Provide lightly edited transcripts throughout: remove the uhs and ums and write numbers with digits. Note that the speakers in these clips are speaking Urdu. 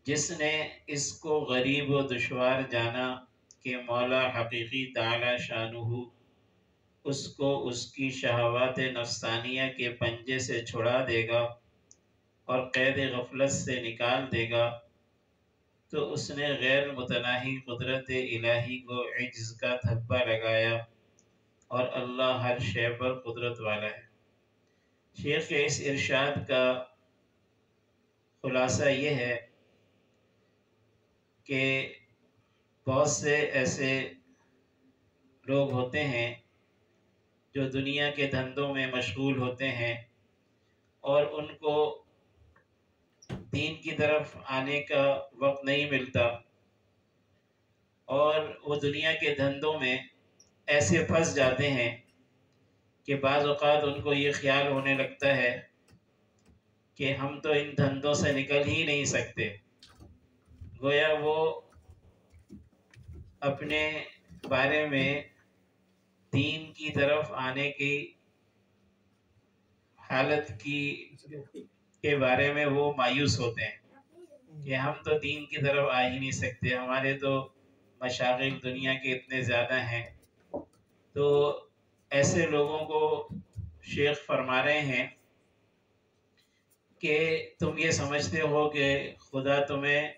جس نے اس کو غریب و دشوار جانا کہ مولا حقیقی تعالی شانہ اس کو اس کی شہوات نفسانیہ کے پنجے سے چھڑا دے گا اور قید غفلت سے نکال دے گا، تو اس نے غیر متناہی قدرت الہی کو عجز کا دھبا لگایا، اور اللہ ہر شے پر قدرت والا ہے۔ شیخ کے اس ارشاد کا خلاصہ یہ ہے کہ بہت سے ایسے لوگ ہوتے ہیں جو دنیا کے دھندوں میں مشغول ہوتے ہیں اور ان کو دین کی طرف آنے کا وقت نہیں ملتا، اور وہ دنیا کے دھندوں میں ایسے پھنس جاتے ہیں کہ بعض اوقات ان کو یہ خیال ہونے لگتا ہے کہ ہم تو ان دھندوں سے نکل ہی نہیں سکتے، گویا وہ اپنے بارے میں دین کی طرف آنے کی حالت کے بارے میں وہ مایوس ہوتے ہیں کہ ہم تو دین کی طرف آ ہی نہیں سکتے، ہمارے تو مشاغل دنیا کے اتنے زیادہ ہیں۔ تو ایسے لوگوں کو شیخ فرما رہے ہیں کہ تم یہ سمجھتے ہو کہ خدا تمہیں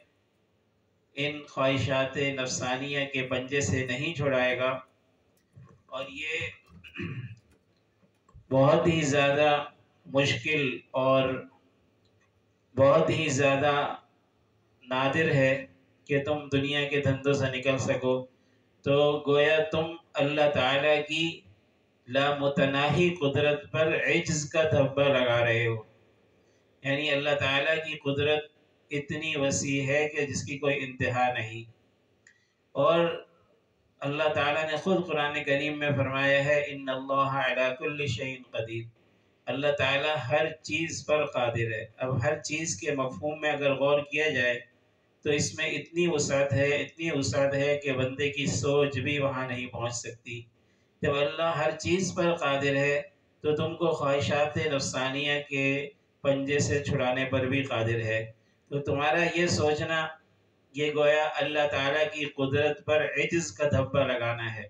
ان خواہشات نفسانیہ کے پنجے سے نہیں چھڑائے گا، اور یہ بہت ہی زیادہ مشکل اور بہت ہی زیادہ نادر ہے کہ تم دنیا کے دھندوں سے نکل سکو۔ تو گویا تم اللہ تعالیٰ کی لامتناہی قدرت پر عجز کا دھبا لگا رہے ہو، یعنی اللہ تعالیٰ کی قدرت اتنی وسیع ہے کہ جس کی کوئی انتہا نہیں، اور اللہ تعالیٰ نے خود قرآن کریم میں فرمایا ہے ان اللہ علی کل شیء قدیر، اللہ تعالیٰ ہر چیز پر قادر ہے۔ اب ہر چیز کے مفہوم میں اگر غور کیا جائے تو اس میں اتنی وسعت ہے کہ بندے کی سوچ بھی وہاں نہیں پہنچ سکتی۔ جب اللہ ہر چیز پر قادر ہے تو تم کو خواہشات نفسانیہ کے پنجے سے چھڑانے پر بھی قادر ہے، تو تمہارا یہ سوچنا یہ گویا اللہ تعالیٰ کی قدرت پر عجز کا دھبا لگانا ہے،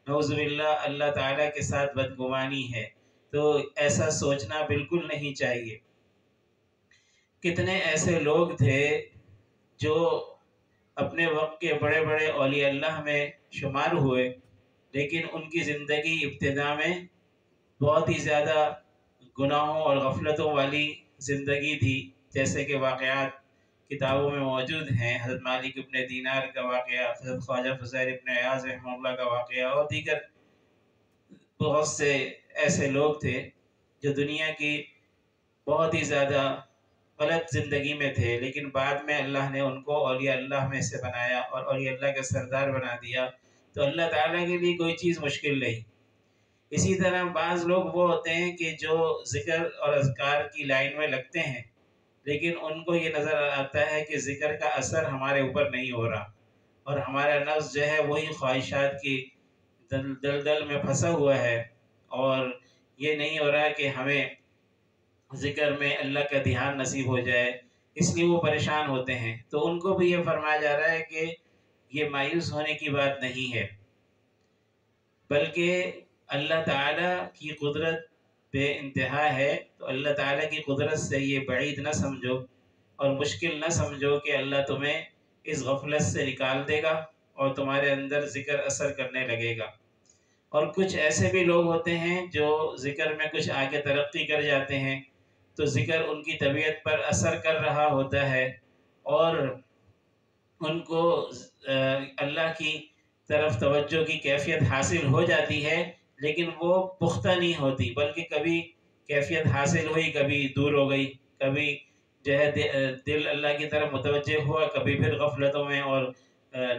نعوذ باللہ اللہ تعالیٰ کے ساتھ بدگمانی ہے، تو ایسا سوچنا بالکل نہیں چاہیے۔ کتنے ایسے لوگ تھے جو اپنے وقت کے بڑے بڑے اولیاء اللہ میں شمار ہوئے، لیکن ان کی زندگی ابتدا میں بہت ہی زیادہ گناہوں اور غفلتوں والی زندگی تھی، جیسے کہ واقعات کتابوں میں موجود ہیں، حضرت مالک ابن دینار کا واقعہ، حضرت خواجہ فضیل ابن عیاض رحمہ اللہ کا واقعہ، اور دیگر بہت سے ایسے لوگ تھے جو دنیا کی بہت ہی زیادہ غلط زندگی میں تھے، لیکن بعد میں اللہ نے ان کو اولیاء اللہ میں سے بنایا اور اولیاء اللہ کا سردار بنا دیا۔ تو اللہ تعالیٰ کے لیے کوئی چیز مشکل نہیں۔ اسی طرح بعض لوگ وہ ہوتے ہیں کہ جو ذکر اور اذکار کی لائن میں لگتے ہیں، لیکن ان کو یہ نظر آتا ہے کہ ذکر کا اثر ہمارے اوپر نہیں ہو رہا، اور ہمارا نفس جو ہے وہی خواہشات کی دلدل میں پھنسا ہوا ہے، اور یہ نہیں ہو رہا کہ ہمیں ذکر میں اللہ کا دھیان نصیب ہو جائے، اس لیے وہ پریشان ہوتے ہیں۔ تو ان کو بھی یہ فرمایا جا رہا ہے کہ یہ مایوس ہونے کی بات نہیں ہے، بلکہ اللہ تعالیٰ کی قدرت بے انتہا ہے، تو اللہ تعالیٰ کی قدرت سے یہ بعید نہ سمجھو اور مشکل نہ سمجھو کہ اللہ تمہیں اس غفلت سے نکال دے گا اور تمہارے اندر ذکر اثر کرنے لگے گا۔ اور کچھ ایسے بھی لوگ ہوتے ہیں جو ذکر میں کچھ آگے ترقی کر جاتے ہیں، تو ذکر ان کی طبیعت پر اثر کر رہا ہوتا ہے، اور ان کو اللہ کی طرف توجہ کی کیفیت حاصل ہو جاتی ہے، لیکن وہ پختہ نہیں ہوتی، بلکہ کبھی کیفیت حاصل ہوئی، کبھی دور ہو گئی، کبھی جو ہے دل اللہ کی طرف متوجہ ہوا، کبھی پھر غفلتوں میں اور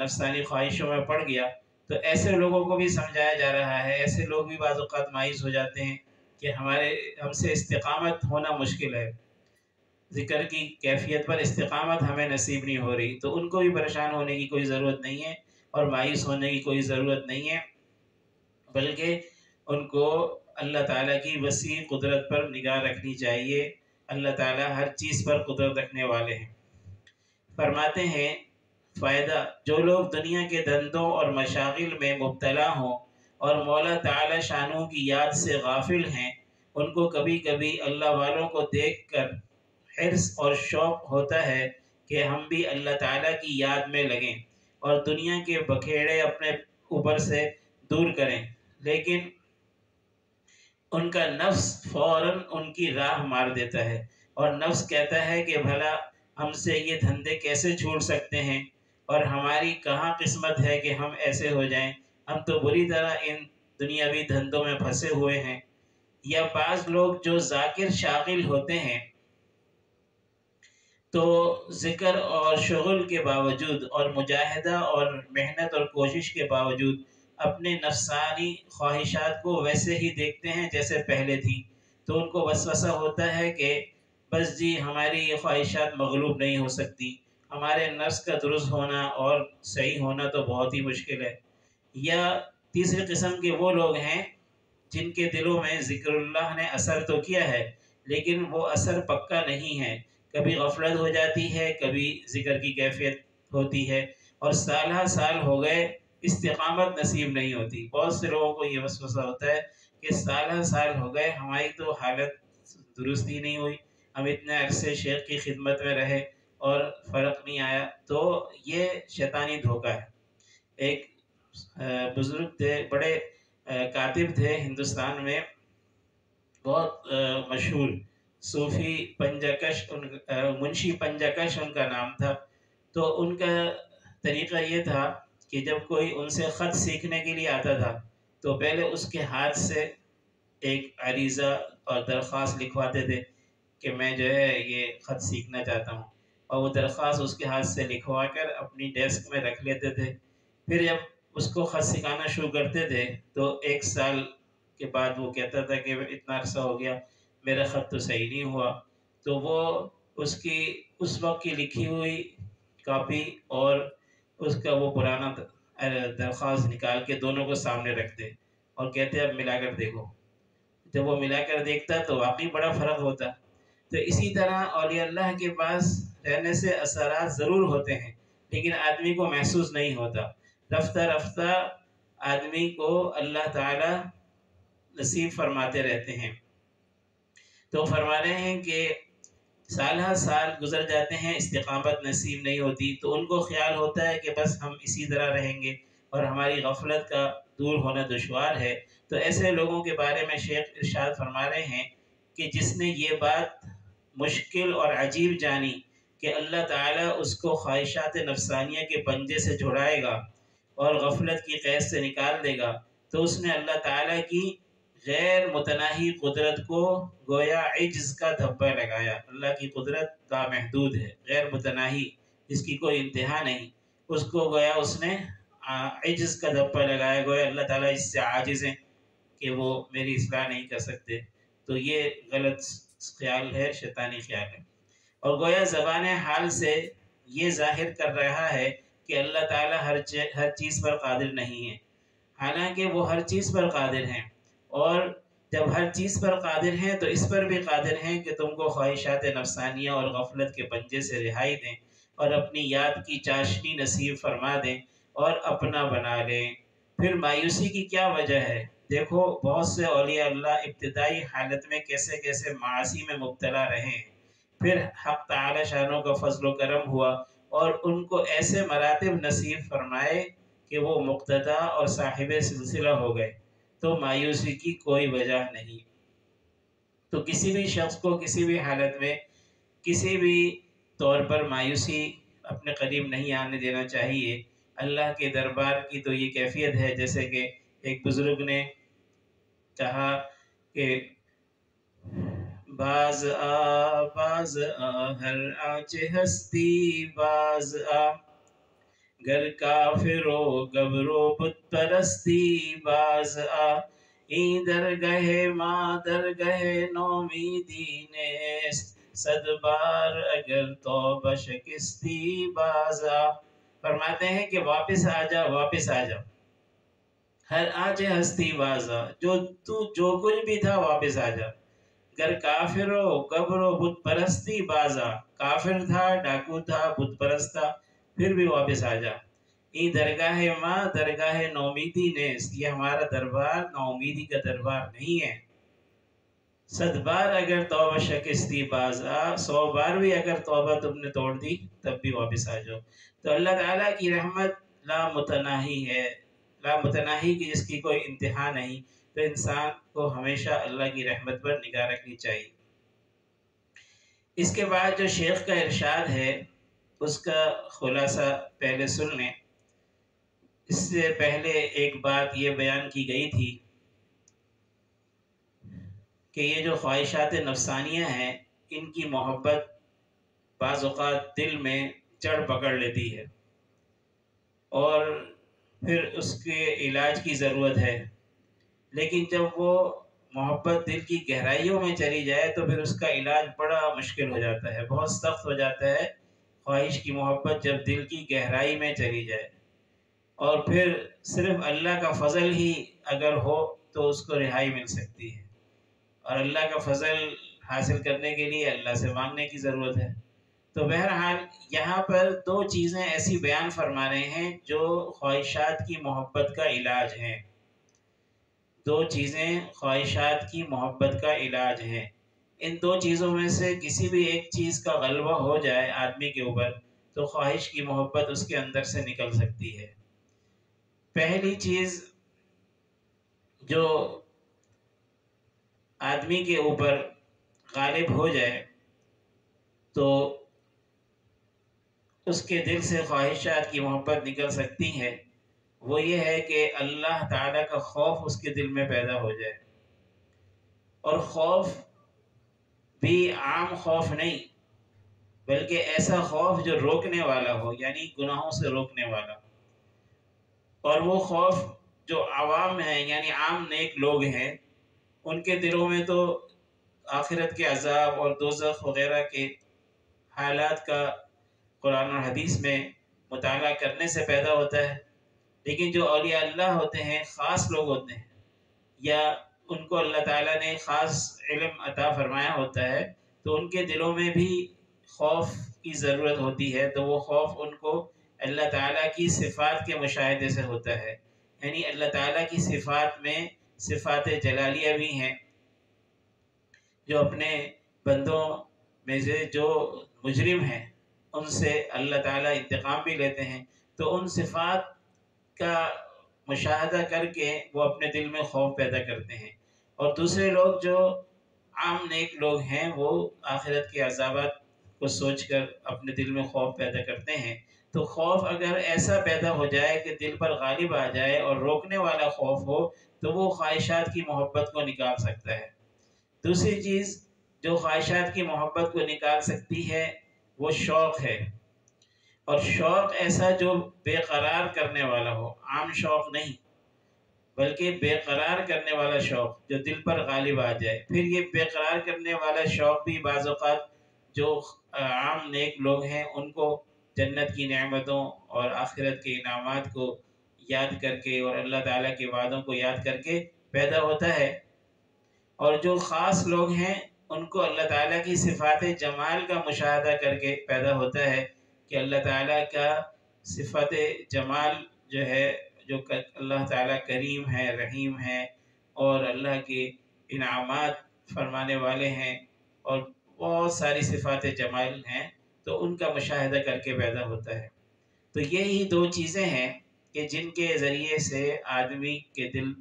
نفسانی خواہشوں میں پڑ گیا۔ تو ایسے لوگوں کو بھی سمجھایا جا رہا ہے، ایسے لوگ بھی بعض اوقات مایوس ہو جاتے ہیں کہ ہم سے استقامت ہونا مشکل ہے، ذکر کی کیفیت پر استقامت ہمیں نصیب نہیں ہو رہی، تو ان کو بھی پریشان ہونے کی کوئی ضرورت نہیں ہے اور مایوس ہونے کی کوئی ضرورت نہیں ہے، بلکہ ان کو اللہ تعالیٰ کی وسیع قدرت پر نگاہ رکھنی چاہیے۔ اللہ تعالیٰ ہر چیز پر قدرت رکھنے والے ہیں۔ فرماتے ہیں فائدہ، جو لوگ دنیا کے دھندوں اور مشاغل میں مبتلا ہوں اور مولا تعالی شانوں کی یاد سے غافل ہیں، ان کو کبھی کبھی اللہ والوں کو دیکھ کر حرص اور شوق ہوتا ہے کہ ہم بھی اللہ تعالیٰ کی یاد میں لگیں اور دنیا کے بکھیڑے اپنے اوپر سے دور کریں، لیکن ان کا نفس فوراً ان کی راہ مار دیتا ہے، اور نفس کہتا ہے کہ بھلا ہم سے یہ دھندے کیسے چھوٹ سکتے ہیں، اور ہماری کہاں قسمت ہے کہ ہم ایسے ہو جائیں، ہم تو بری طرح ان دنیاوی دھندوں میں پھنسے ہوئے ہیں۔ یا بعض لوگ جو ذاکر شاغل ہوتے ہیں تو ذکر اور شغل کے باوجود اور مجاہدہ اور محنت اور کوشش کے باوجود اپنے نفسانی خواہشات کو ویسے ہی دیکھتے ہیں جیسے پہلے تھی، تو ان کو وسوسہ ہوتا ہے کہ بس جی ہماری یہ خواہشات مغلوب نہیں ہو سکتی، ہمارے نفس کا درست ہونا اور صحیح ہونا تو بہت ہی مشکل ہے۔ یا تیسری قسم کے وہ لوگ ہیں جن کے دلوں میں ذکر اللہ نے اثر تو کیا ہے، لیکن وہ اثر پکا نہیں ہے، کبھی غفلت ہو جاتی ہے، کبھی ذکر کی کیفیت ہوتی ہے، اور سالہ سال ہو گئے استقامت نصیب نہیں ہوتی۔ بہت سے لوگوں کو یہ وسوسہ ہوتا ہے کہ سالہ سال ہو گئے ہماری تو حالت درست ہی نہیں ہوئی، ہم اتنے عرصے شیخ کی خدمت میں رہے اور فرق نہیں آیا، تو یہ شیطانی دھوکہ ہے۔ ایک بزرگ تھے، بڑے کاتب تھے ہندوستان میں، بہت مشہور صوفی پنجکش، منشی پنجکش ان کا نام تھا۔ تو ان کا طریقہ یہ تھا کہ جب کوئی ان سے خط سیکھنے کے لیے آتا تھا تو پہلے اس کے ہاتھ سے ایک عریضہ اور درخواست لکھواتے تھے کہ میں جو ہے یہ خط سیکھنا چاہتا ہوں، اور وہ درخواست اس کے ہاتھ سے لکھوا کر اپنی ڈیسک میں رکھ لیتے تھے۔ پھر جب اس کو خط سکھانا شروع کرتے تھے تو 1 سال کے بعد وہ کہتا تھا کہ اتنا عرصہ ہو گیا میرا خط تو صحیح نہیں ہوا، تو وہ اس وقت کی لکھی ہوئی کاپی اور اس کا وہ پرانا درخواست نکال کے دونوں کو سامنے رکھتے اور کہتے اب ملا کر دیکھو۔ جب وہ ملا کر دیکھتا تو واقعی بڑا فرق ہوتا۔ تو اسی طرح اولیاء اللہ کے پاس رہنے سے اثرات ضرور ہوتے ہیں، لیکن آدمی کو محسوس نہیں ہوتا۔ رفتہ رفتہ آدمی کو اللہ تعالی نصیب فرماتے رہتے ہیں۔ تو فرما رہے ہیں کہ سالہ سال گزر جاتے ہیں، استقامت نصیب نہیں ہوتی، تو ان کو خیال ہوتا ہے کہ بس ہم اسی طرح رہیں گے اور ہماری غفلت کا دور ہونا دشوار ہے۔ تو ایسے لوگوں کے بارے میں شیخ ارشاد فرما رہے ہیں کہ جس نے یہ بات مشکل اور عجیب جانی کہ اللہ تعالیٰ اس کو خواہشات نفسانیہ کے پنجے سے چھڑائے گا اور غفلت کی قید سے نکال دے گا، تو اس نے اللہ تعالیٰ کی غیر متناہی قدرت کو گویا عجز کا دھبا لگایا۔ اللہ کی قدرت لامحدود ہے، غیر متناہی، اس کی کوئی انتہا نہیں، اس کو گویا اس نے عجز کا دھبا لگایا، گویا اللہ تعالیٰ اس سے عاجز ہیں کہ وہ میری اصلاح نہیں کر سکتے۔ تو یہ غلط خیال ہے، شیطانی خیال ہے، اور گویا زبان حال سے یہ ظاہر کر رہا ہے کہ اللہ تعالیٰ ہر چیز پر قادر نہیں ہے، حالانکہ وہ ہر چیز پر قادر ہیں، اور جب ہر چیز پر قادر ہیں تو اس پر بھی قادر ہیں کہ تم کو خواہشات نفسانیہ اور غفلت کے پنجے سے رہائی دیں اور اپنی یاد کی چاشنی نصیب فرما دیں اور اپنا بنا لیں۔ پھر مایوسی کی کیا وجہ ہے؟ دیکھو بہت سے اولیاء اللہ ابتدائی حالت میں کیسے کیسے معاصی میں مبتلا رہے ہیں، پھر حق تعالی شانوں کا فضل و کرم ہوا اور ان کو ایسے مراتب نصیب فرمائے کہ وہ مقتدا اور صاحب سلسلہ ہو گئے۔ تو مایوسی کی کوئی وجہ نہیں۔ تو کسی بھی شخص کو کسی بھی حالت میں کسی بھی طور پر مایوسی اپنے قریب نہیں آنے دینا چاہیے۔ اللہ کے دربار کی تو یہ کیفیت ہے، جیسے کہ ایک بزرگ نے کہا کہ باز آ ہر آنچ ہستی باز آ، گر کافر و گبر و بت پرستی باز آ، این درگہ ما درگہ نومیدی نیست، صد بار اگر توبہ شکستی باز آ۔ فرماتے ہیں کہ واپس آ جا، واپس آ جا، ہر آنچ ہستی باز آ، جو کچھ بھی تھا واپس آ جا، گر کافر و گبر و بت پرستی باز آ، کافر تھا، ڈاکو تھا، بت پرست تھا، پھر بھی واپس آ جا۔ یہ درگاہ ماں درگاہ نومیدی نیست، یہ ہمارا دربار نومیدی کا دربار نہیں ہے۔ 100 بار اگر توبہ شکستی باز آ، 100 بار بھی اگر توبہ تم نے توڑ دی تب بھی واپس آ جاؤ۔ تو اللہ تعالیٰ کی رحمت لامتناہی ہے، لامتناہی کی جس کی کوئی انتہا نہیں، تو انسان کو ہمیشہ اللہ کی رحمت پر نگاہ رکھنی چاہیے۔ اس کے بعد جو شیخ کا ارشاد ہے اس کا خلاصہ پہلے سن لیں۔ اس سے پہلے ایک بات یہ بیان کی گئی تھی کہ یہ جو خواہشات نفسانیہ ہیں ان کی محبت بعض اوقات دل میں جڑ پکڑ لیتی ہے اور پھر اس کے علاج کی ضرورت ہے، لیکن جب وہ محبت دل کی گہرائیوں میں چلی جائے تو پھر اس کا علاج بڑا مشکل ہو جاتا ہے، بہت سخت ہو جاتا ہے۔ خواہش کی محبت جب دل کی گہرائی میں چلی جائے اور پھر صرف اللہ کا فضل ہی اگر ہو تو اس کو رہائی مل سکتی ہے، اور اللہ کا فضل حاصل کرنے کے لیے اللہ سے مانگنے کی ضرورت ہے۔ تو بہرحال یہاں پر 2 چیزیں ایسی بیان فرما رہے ہیں جو خواہشات کی محبت کا علاج ہیں۔ 2 چیزیں خواہشات کی محبت کا علاج ہیں۔ ان 2 چیزوں میں سے کسی بھی ایک چیز کا غلبہ ہو جائے آدمی کے اوپر تو خواہش کی محبت اس کے اندر سے نکل سکتی ہے۔ پہلی چیز جو آدمی کے اوپر غالب ہو جائے تو اس کے دل سے خواہشات کی محبت نکل سکتی ہے، وہ یہ ہے کہ اللہ تعالیٰ کا خوف اس کے دل میں پیدا ہو جائے، اور خوف بھی عام خوف نہیں بلکہ ایسا خوف جو روکنے والا ہو، یعنی گناہوں سے روکنے والا۔ اور وہ خوف جو عوام ہیں یعنی عام نیک لوگ ہیں ان کے دلوں میں تو آخرت کے عذاب اور دوزخ وغیرہ کے حالات کا قرآن اور حدیث میں مطالعہ کرنے سے پیدا ہوتا ہے، لیکن جو اولیاء اللہ ہوتے ہیں، خاص لوگ ہوتے ہیں، یا ان کو اللہ تعالیٰ نے خاص علم عطا فرمایا ہوتا ہے، تو ان کے دلوں میں بھی خوف کی ضرورت ہوتی ہے۔ تو وہ خوف ان کو اللہ تعالیٰ کی صفات کے مشاہدے سے ہوتا ہے، یعنی اللہ تعالیٰ کی صفات میں صفات جلالیہ بھی ہیں، جو اپنے بندوں میں سے جو مجرم ہیں ان سے اللہ تعالیٰ انتقام بھی لیتے ہیں، تو ان صفات کا مشاہدہ کر کے وہ اپنے دل میں خوف پیدا کرتے ہیں۔ اور دوسرے لوگ جو عام نیک لوگ ہیں وہ آخرت کے عذابات کو سوچ کر اپنے دل میں خوف پیدا کرتے ہیں۔ تو خوف اگر ایسا پیدا ہو جائے کہ دل پر غالب آ جائے اور روکنے والا خوف ہو تو وہ خواہشات کی محبت کو نکال سکتا ہے۔ دوسری چیز جو خواہشات کی محبت کو نکال سکتی ہے وہ شوق ہے، اور شوق ایسا جو بے قرار کرنے والا ہو، عام شوق نہیں بلکہ بے قرار کرنے والا شوق جو دل پر غالب آ جائے۔ پھر یہ بے قرار کرنے والا شوق بھی بعض اوقات جو عام نیک لوگ ہیں ان کو جنت کی نعمتوں اور آخرت کے انعامات کو یاد کر کے اور اللہ تعالیٰ کے وعدوں کو یاد کر کے پیدا ہوتا ہے، اور جو خاص لوگ ہیں ان کو اللہ تعالیٰ کی صفات جمال کا مشاہدہ کر کے پیدا ہوتا ہے کہ اللہ تعالیٰ کا صفت جمال جو ہے، جو اللہ تعالیٰ کریم ہے، رحیم ہے، اور اللہ کے انعامات فرمانے والے ہیں، اور بہت ساری صفات جمال ہیں، تو ان کا مشاہدہ کر کے پیدا ہوتا ہے۔ تو یہی 2 چیزیں ہیں کہ جن کے ذریعے سے آدمی کے دل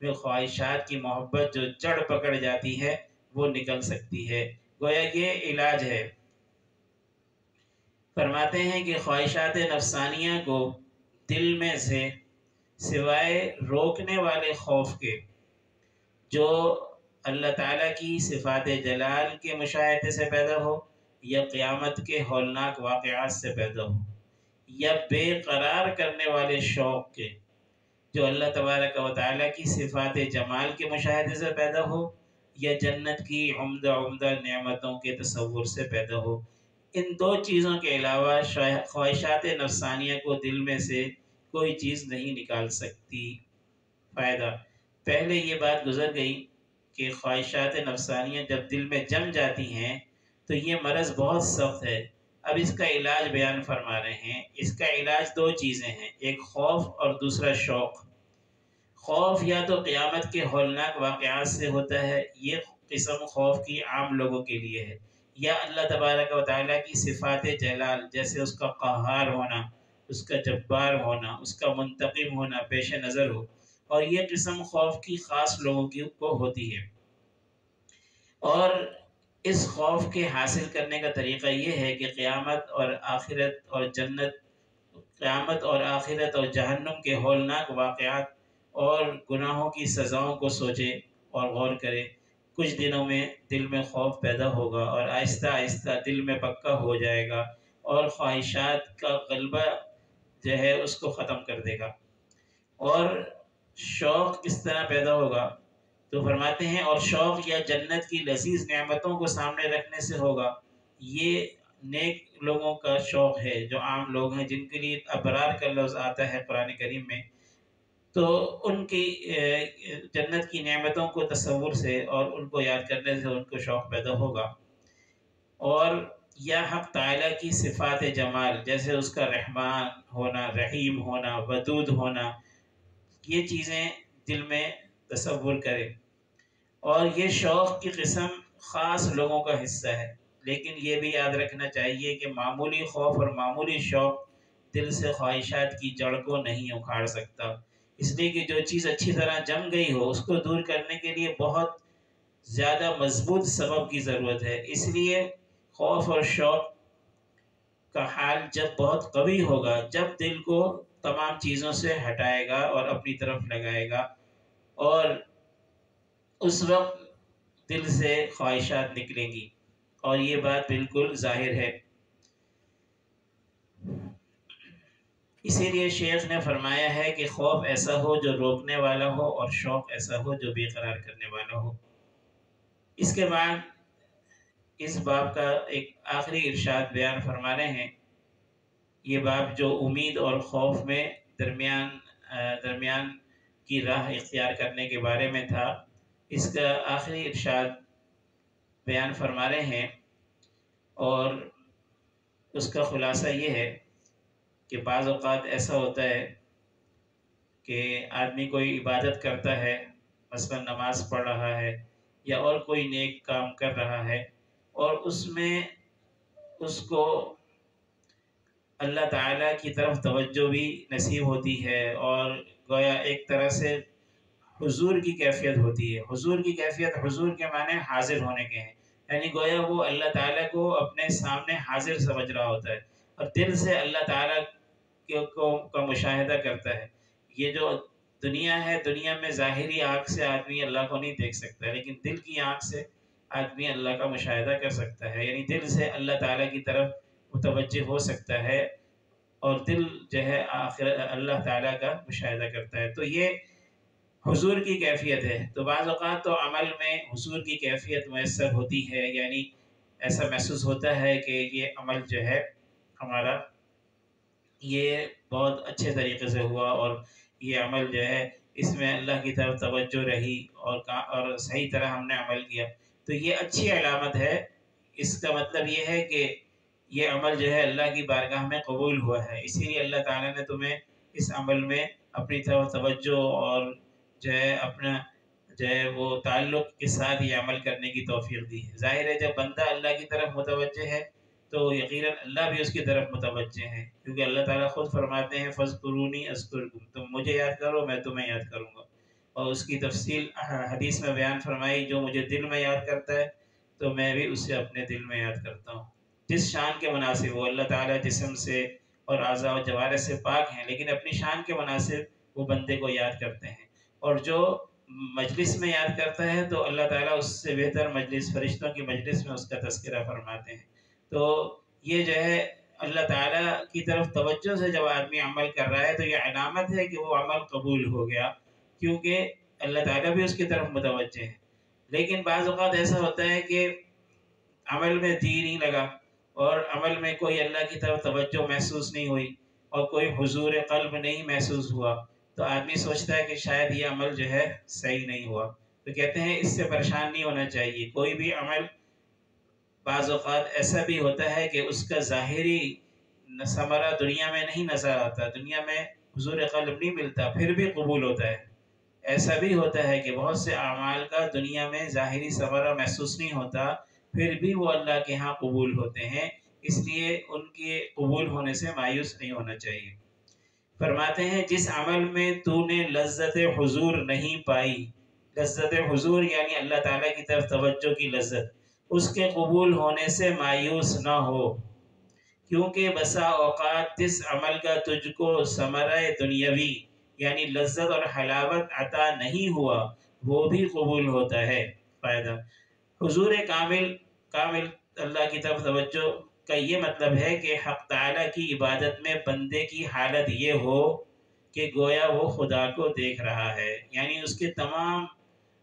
میں خواہشات کی محبت جو جڑ پکڑ جاتی ہے وہ نکل سکتی ہے، گویا یہ علاج ہے۔ فرماتے ہیں کہ خواہشات نفسانیہ کو دل میں سے سوائے روکنے والے خوف کے جو اللہ تعالیٰ کی صفات جلال کے مشاہدے سے پیدا ہو، یا قیامت کے ہولناک واقعات سے پیدا ہو، یا بے قرار کرنے والے شوق کے جو اللہ تبارک و تعالیٰ کی صفات جمال کے مشاہدے سے پیدا ہو، یا جنت کی عمدہ عمدہ نعمتوں کے تصور سے پیدا ہو، ان 2 چیزوں کے علاوہ خواہشات نفسانیہ کو دل میں سے کوئی چیز نہیں نکال سکتی فائدہ۔ پہلے یہ بات گزر گئی کہ خواہشات نفسانیہ جب دل میں جم جاتی ہیں تو یہ مرض بہت سخت ہے۔ اب اس کا علاج بیان فرما رہے ہیں۔ اس کا علاج دو چیزیں ہیں، ایک خوف اور دوسرا شوق۔ خوف یا تو قیامت کے ہولناک واقعات سے ہوتا ہے، یہ قسم خوف کی عام لوگوں کے لیے ہے، یا اللہ تبارک و تعالیٰ کی صفات جلال جیسے اس کا قہار ہونا، اس کا جبار ہونا، اس کا منتقم ہونا پیش نظر ہو، اور یہ قسم خوف کی خاص لوگوں کی کو ہوتی ہے۔ اور اس خوف کے حاصل کرنے کا طریقہ یہ ہے کہ قیامت اور آخرت اور جہنم کے ہولناک واقعات اور گناہوں کی سزاؤں کو سوچے اور غور کرے۔ کچھ دنوں میں دل میں خوف پیدا ہوگا اور آہستہ آہستہ دل میں پکا ہو جائے گا، اور خواہشات کا غلبہ جو ہے اس کو ختم کر دے گا۔ اور شوق کس طرح پیدا ہوگا؟ تو فرماتے ہیں اور شوق یا جنت کی لذیذ نعمتوں کو سامنے رکھنے سے ہوگا۔ یہ نیک لوگوں کا شوق ہے، جو عام لوگ ہیں جن کے لیے ابرار کا لفظ آتا ہے قرآن کریم میں، تو ان کی جنت کی نعمتوں کو تصور سے اور ان کو یاد کرنے سے ان کو شوق پیدا ہوگا۔ اور یا حق تعالیٰ کی صفات جمال جیسے اس کا رحمان ہونا، رحیم ہونا، ودود ہونا، یہ چیزیں دل میں تصور کرے۔ اور یہ شوق کی قسم خاص لوگوں کا حصہ ہے، لیکن یہ بھی یاد رکھنا چاہیے کہ معمولی خوف اور معمولی شوق دل سے خواہشات کی جڑ کو نہیں اکھاڑ سکتا، اس لیے کہ جو چیز اچھی طرح جم گئی ہو اس کو دور کرنے کے لیے بہت زیادہ مضبوط سبب کی ضرورت ہے۔ اس لیے خوف اور شوق کا حال جب بہت قوی ہوگا، جب دل کو تمام چیزوں سے ہٹائے گا اور اپنی طرف لگائے گا، اور اس وقت دل سے خواہشات نکلیں گی، اور یہ بات بالکل ظاہر ہے۔ اسی لیے شیخ نے فرمایا ہے کہ خوف ایسا ہو جو روکنے والا ہو، اور شوق ایسا ہو جو بے قرار کرنے والا ہو۔ اس کے بعد اس باب کا ایک آخری ارشاد بیان فرما رہے ہیں۔ یہ باب جو امید اور خوف میں درمیان کی راہ اختیار کرنے کے بارے میں تھا، اس کا آخری ارشاد بیان فرما رہے ہیں، اور اس کا خلاصہ یہ ہے کہ بعض اوقات ایسا ہوتا ہے کہ آدمی کوئی عبادت کرتا ہے، مثلا نماز پڑھ رہا ہے یا اور کوئی نیک کام کر رہا ہے، اور اس میں اس کو اللہ تعالیٰ کی طرف توجہ بھی نصیب ہوتی ہے، اور گویا ایک طرح سے حضور کی کیفیت ہوتی ہے۔ حضور کی کیفیت، حضور کے معنی حاضر ہونے کے ہیں، یعنی گویا وہ اللہ تعالیٰ کو اپنے سامنے حاضر سمجھ رہا ہوتا ہے، اور دل سے اللہ تعالیٰ کا مشاہدہ کرتا ہے۔ یہ جو دنیا ہے، دنیا میں ظاہری آنکھ سے آدمی اللہ کو نہیں دیکھ سکتا، لیکن دل کی آنکھ سے آدمی اللہ کا مشاہدہ کر سکتا ہے، یعنی دل سے اللہ تعالیٰ کی طرف متوجہ ہو سکتا ہے، اور دل جو ہے اللہ تعالیٰ کا مشاہدہ کرتا ہے۔ تو یہ حضور کی کیفیت ہے۔ تو بعض اوقات تو عمل میں حضور کی کیفیت میسر ہوتی ہے، یعنی ایسا محسوس ہوتا ہے کہ یہ عمل جو ہے ہمارا یہ بہت اچھے طریقے سے ہوا، اور یہ عمل جو ہے اس میں اللہ کی طرف توجہ رہی، اور صحیح طرح ہم نے عمل کیا، تو یہ اچھی علامت ہے۔ اس کا مطلب یہ ہے کہ یہ عمل جو ہے اللہ کی بارگاہ میں قبول ہوا ہے، اسی لیے اللہ تعالیٰ نے تمہیں اس عمل میں اپنی طرف توجہ اور جو ہے اپنا جو ہے وہ تعلق کے ساتھ یہ عمل کرنے کی توفیق دی ہے۔ ظاہر ہے جب بندہ اللہ کی طرف متوجہ ہے تو یقیناً اللہ بھی اس کی طرف متوجہ ہے، کیونکہ اللہ تعالیٰ خود فرماتے ہیں فَاذْكُرُونِی أَذْكُرْكُمْ، تم مجھے یاد کرو میں تمہیں یاد کروں گا، اور اس کی تفصیل حدیث میں بیان فرمائی، جو مجھے دل میں یاد کرتا ہے تو میں بھی اسے اپنے دل میں یاد کرتا ہوں۔ جس شان کے مناسب وہ اللہ تعالیٰ جسم سے اور اعضاء و جوارح سے پاک ہیں، لیکن اپنی شان کے مناسب وہ بندے کو یاد کرتے ہیں، اور جو مجلس میں یاد کرتا ہے تو اللہ تعالیٰ اس سے بہتر مجلس، فرشتوں کی مجلس میں اس کا تذکرہ فرماتے ہیں۔ تو یہ جو ہے اللہ تعالیٰ کی طرف توجہ سے جب آدمی عمل کر رہا ہے تو یہ علامت ہے کہ وہ عمل قبول ہو گیا، کیونکہ اللہ تعالیٰ بھی اس کی طرف متوجہ ہے۔ لیکن بعض اوقات ایسا ہوتا ہے کہ عمل میں جی نہیں لگا، اور عمل میں کوئی اللہ کی طرف توجہ محسوس نہیں ہوئی، اور کوئی حضور قلب نہیں محسوس ہوا، تو آدمی سوچتا ہے کہ شاید یہ عمل جو ہے صحیح نہیں ہوا۔ تو کہتے ہیں اس سے پریشان نہیں ہونا چاہیے، کوئی بھی عمل بعض اوقات ایسا بھی ہوتا ہے کہ اس کا ظاہری ثمرہ دنیا میں نہیں نظر آتا، دنیا میں حضور قلب نہیں ملتا، پھر بھی قبول ہوتا ہے۔ ایسا بھی ہوتا ہے کہ بہت سے اعمال کا دنیا میں ظاہری ثمرہ محسوس نہیں ہوتا، پھر بھی وہ اللہ کے ہاں قبول ہوتے ہیں، اس لیے ان کے قبول ہونے سے مایوس نہیں ہونا چاہیے۔ فرماتے ہیں جس عمل میں تو نے لذت حضور نہیں پائی، لذت حضور یعنی اللہ تعالیٰ کی طرف توجہ کی لذت، اس کے قبول ہونے سے مایوس نہ ہو، کیونکہ بسا اوقات جس عمل کا تجھ کو ثمرہ دنیاوی یعنی لذت اور حلاوت عطا نہیں ہوا وہ بھی قبول ہوتا ہے۔ فائدہ حضور کامل اللہ کی طرف توجہ کا یہ مطلب ہے کہ حق تعالیٰ کی عبادت میں بندے کی حالت یہ ہو کہ گویا وہ خدا کو دیکھ رہا ہے، یعنی اس کے تمام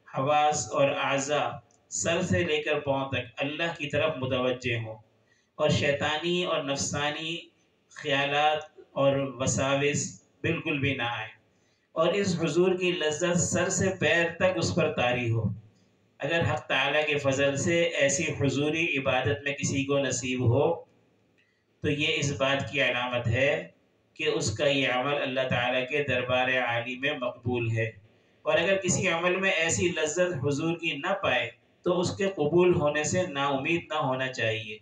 حواس اور اعضاء سر سے لے کر پاؤں تک اللہ کی طرف متوجہ ہوں، اور شیطانی اور نفسانی خیالات اور وساوس بالکل بھی نہ آئے، اور اس حضور کی لذت سر سے پیر تک اس پر طاری ہو۔ اگر حق تعالیٰ کے فضل سے ایسی حضوری عبادت میں کسی کو نصیب ہو تو یہ اس بات کی علامت ہے کہ اس کا یہ عمل اللہ تعالیٰ کے دربار عالی میں مقبول ہے، اور اگر کسی عمل میں ایسی لذت حضور کی نہ پائے تو اس کے قبول ہونے سے نا امید نہ ہونا چاہیے،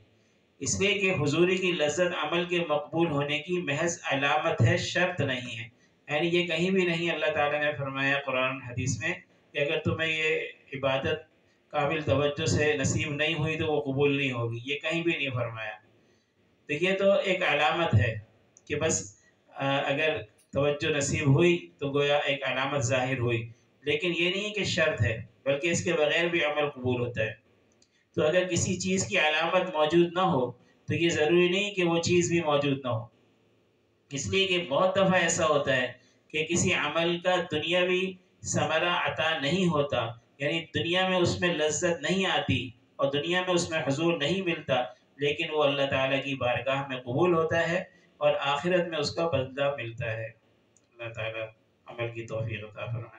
اس لیے کہ حضوری کی لذت عمل کے مقبول ہونے کی محض علامت ہے، شرط نہیں ہے۔ یعنی یہ کہیں بھی نہیں اللہ تعالیٰ نے فرمایا قرآن حدیث میں کہ اگر تمہیں یہ عبادت قابل توجہ سے نصیب نہیں ہوئی تو وہ قبول نہیں ہوگی، یہ کہیں بھی نہیں فرمایا۔ تو یہ تو ایک علامت ہے کہ بس اگر توجہ نصیب ہوئی تو گویا ایک علامت ظاہر ہوئی، لیکن یہ نہیں کہ شرط ہے، بلکہ اس کے بغیر بھی عمل قبول ہوتا ہے۔ تو اگر کسی چیز کی علامت موجود نہ ہو تو یہ ضروری نہیں کہ وہ چیز بھی موجود نہ ہو، اس لیے کہ بہت دفعہ ایسا ہوتا ہے کہ کسی عمل کا دنیاوی ثمرہ عطا نہیں ہوتا، یعنی دنیا میں اس میں لذت نہیں آتی اور دنیا میں اس میں حضور نہیں ملتا، لیکن وہ اللہ تعالیٰ کی بارگاہ میں قبول ہوتا ہے اور آخرت میں اس کا بدلہ ملتا ہے۔ اللہ تعالیٰ عمل کی توفیق عطا فرمائے۔